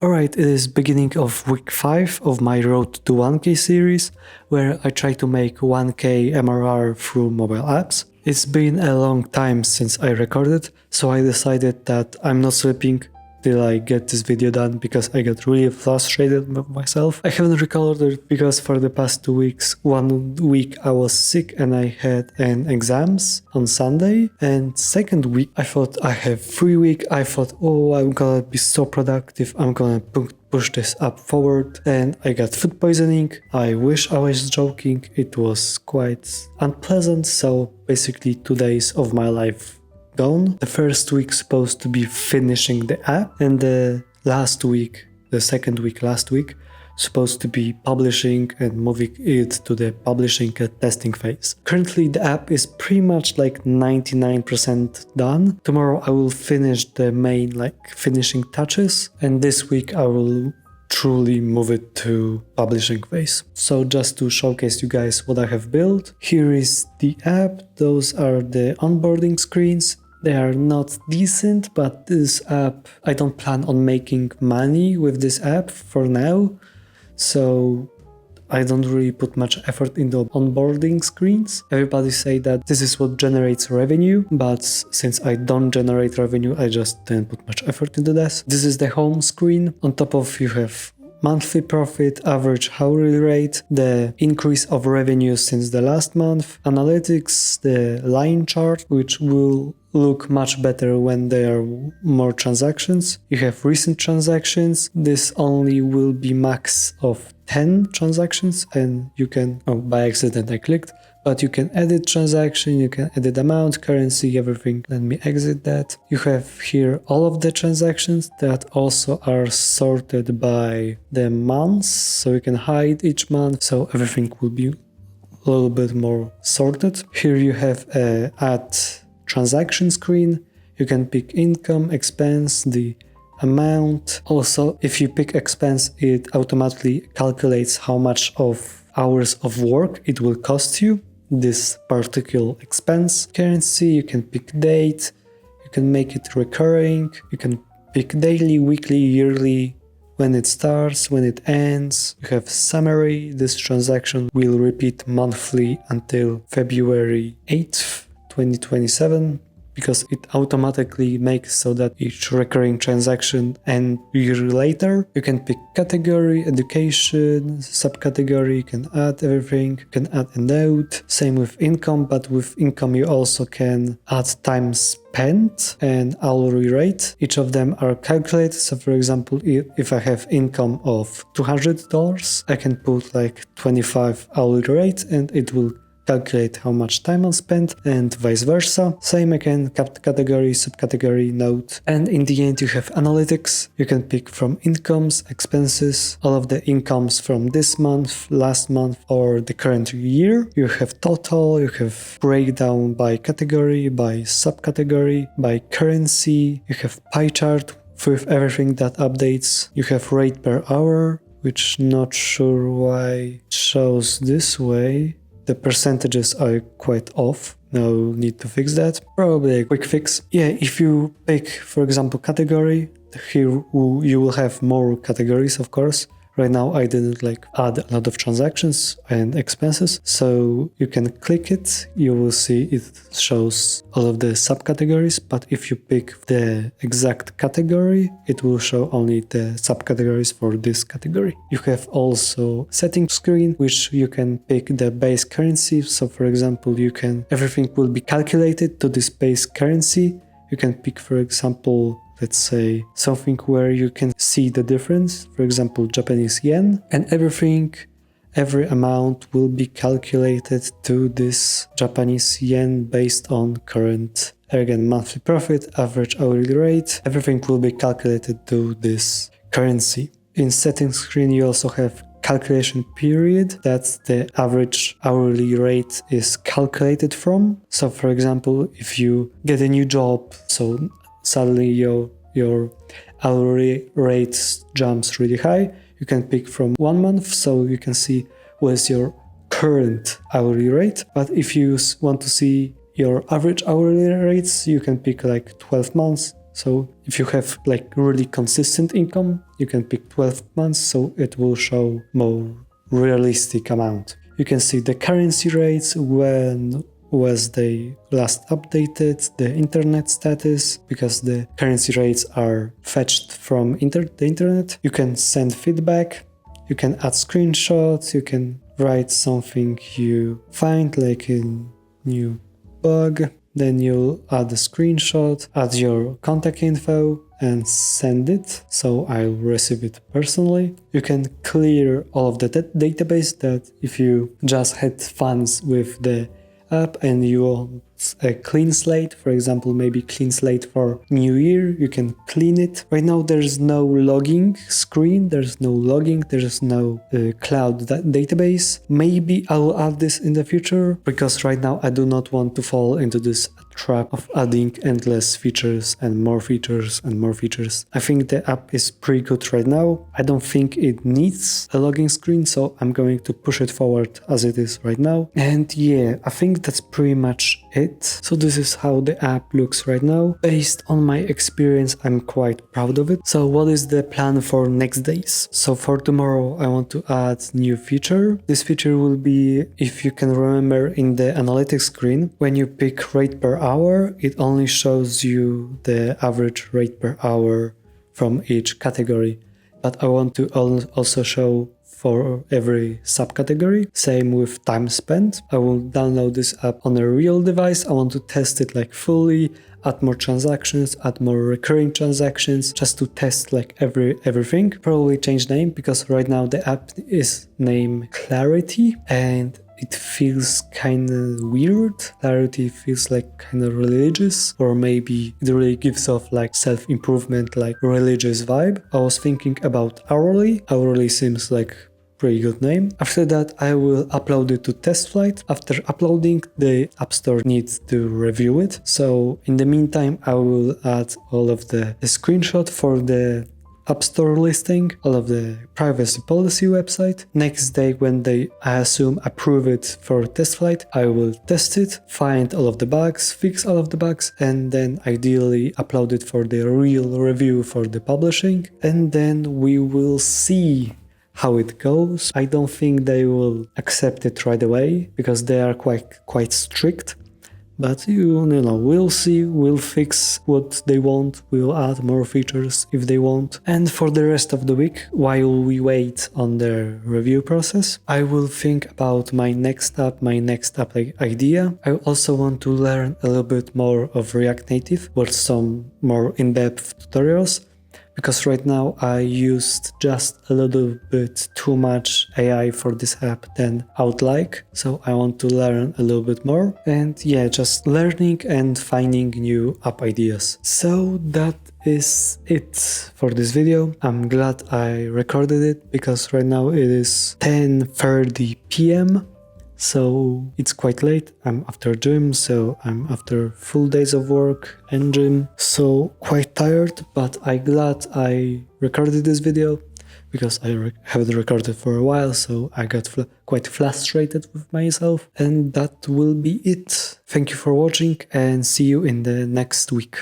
Alright, it is beginning of week 5 of my Road to 1K series, where I try to make 1K MRR through mobile apps. It's been a long time since I recorded, so I decided that I'm not sleeping till I get this video done because I got really frustrated with myself. I haven't recorded because for the past 2 weeks, 1 week I was sick and I had an exams on Sunday, and second week I thought I have 3 weeks. I thought, oh, I'm gonna be so productive, I'm gonna push this up forward, and I got food poisoning. I wish I was joking, it was quite unpleasant, so basically 2 days of my life gone. The first week supposed to be finishing the app, and the second week last week supposed to be publishing and moving it to the publishing and testing phase. Currently the app is pretty much like 99% done. Tomorrow I will finish the main finishing touches, and this week I will truly move it to publishing phase. So just to showcase you guys what I have built, here is the app. Those are the onboarding screens. They are not decent, but this app, I don't plan on making money with this app for now, so I don't really put much effort in the onboarding screens. Everybody say that this is what generates revenue, but since I don't generate revenue, I just didn't put much effort into this. This is the home screen. On top of you have monthly profit, average hourly rate, the increase of revenue since the last month, analytics, the line chart, which will look much better when there are more transactions. You have recent transactions. This only will be max of 10 transactions, and you can, by accident I clicked, but you can edit transaction, you can edit amount, currency, everything. Let me exit that. You have here all of the transactions that also are sorted by the months, so you can hide each month, so everything will be a little bit more sorted. Here you have a add transaction screen. You can pick income, expense, the amount. Also, if you pick expense, it automatically calculates how much of hours of work it will cost you, this particular expense. Currency, you can pick date, you can make it recurring, you can pick daily, weekly, yearly, when it starts, when it ends. You have summary. This transaction will repeat monthly until February 8th, 2027, because it automatically makes so that each recurring transaction ends a year later. You can pick category, education, subcategory, you can add everything, you can add a note. Same with income, but with income you also can add time spent and hourly rate. Each of them are calculated. So for example, if I have income of $200, I can put 25 hourly rate and it will calculate how much time I spent, and vice versa. Same again, category, subcategory, note. And in the end you have analytics. You can pick from incomes, expenses, all of the incomes from this month, last month, or the current year. You have total, you have breakdown by category, by subcategory, by currency. You have pie chart with everything that updates. You have rate per hour, which not sure why it shows this way. The percentages are quite off. No need to fix that. Probably a quick fix. Yeah, if you pick, for example, category, here you will have more categories, of course. Right now I didn't add a lot of transactions and expenses, so you can click it, you will see it shows all of the subcategories, but if you pick the exact category, it will show only the subcategories for this category. You have also settings screen, which you can pick the base currency. So for example, everything will be calculated to this base currency. You can pick, for example, let's say something where you can see the difference, for example, Japanese yen, and every amount will be calculated to this Japanese yen based on current, again, monthly profit, average hourly rate. Everything will be calculated to this currency. In settings screen, you also have calculation period. That's the average hourly rate is calculated from. So for example, if you get a new job, so suddenly your hourly rate jumps really high, you can pick from 1 month, so you can see what is your current hourly rate. But if you want to see your average hourly rates, you can pick 12 months, So if you have like really consistent income, you can pick 12 months, so it will show more realistic amount. You can see the currency rates, when was they last updated, the internet status, because the currency rates are fetched from the internet. You can send feedback, you can add screenshots, you can write something you find, like a new bug. Then you'll add a screenshot, add your contact info, and send it, so I'll receive it personally. You can clear all of the database, that if you just had funds with the app and you want a clean slate, for example, maybe clean slate for New Year, you can clean it. Right now there's no logging screen, there's no logging, there's no cloud database. Maybe I will add this in the future, because right now I do not want to fall into this trap of adding endless features and more features and more features. I think the app is pretty good right now. I don't think it needs a logging screen, so I'm going to push it forward as it is right now. And yeah, I think that's pretty much it. So this is how the app looks right now. Based on my experience, I'm quite proud of it. So what is the plan for next days? So for tomorrow, I want to add new feature. This feature will be, if you can remember, in the analytics screen, when you pick rate per hour, it only shows you the average rate per hour from each category. But I want to also show for every subcategory. Same with time spent. I will download this app on a real device. I want to test it like fully, add more transactions, add more recurring transactions, just to test like everything. Probably change name, because right now the app is named Clarity and it feels kind of weird. Clarity feels like kind of religious, or maybe it really gives off like self-improvement, like religious vibe. I was thinking about Hourly. Hourly seems like pretty good name. After that, I will upload it to TestFlight. After uploading, the App Store needs to review it. So in the meantime, I will add all of the screenshot for the App Store listing, all of the privacy policy website. Next day, when they, I assume, approve it for TestFlight, I will test it, find all of the bugs, fix all of the bugs, and then ideally upload it for the real review for the publishing. And then we will see how it goes. I don't think they will accept it right away, because they are quite strict. But you know, we'll see, we'll fix what they want, we'll add more features if they want. And for the rest of the week, while we wait on their review process, I will think about my next app idea. I also want to learn a little bit more of React Native, with some more in-depth tutorials. Because right now I used just a little bit too much AI for this app than I would like. So I want to learn a little bit more. And yeah, just learning and finding new app ideas. So that is it for this video. I'm glad I recorded it, because right now it is 10:30 p.m. So it's quite late. I'm after gym, so I'm after full days of work and gym. So quite tired, but I'm glad I recorded this video, because I haven't recorded for a while, so I got quite frustrated with myself. And that will be it. Thank you for watching, and see you in the next week.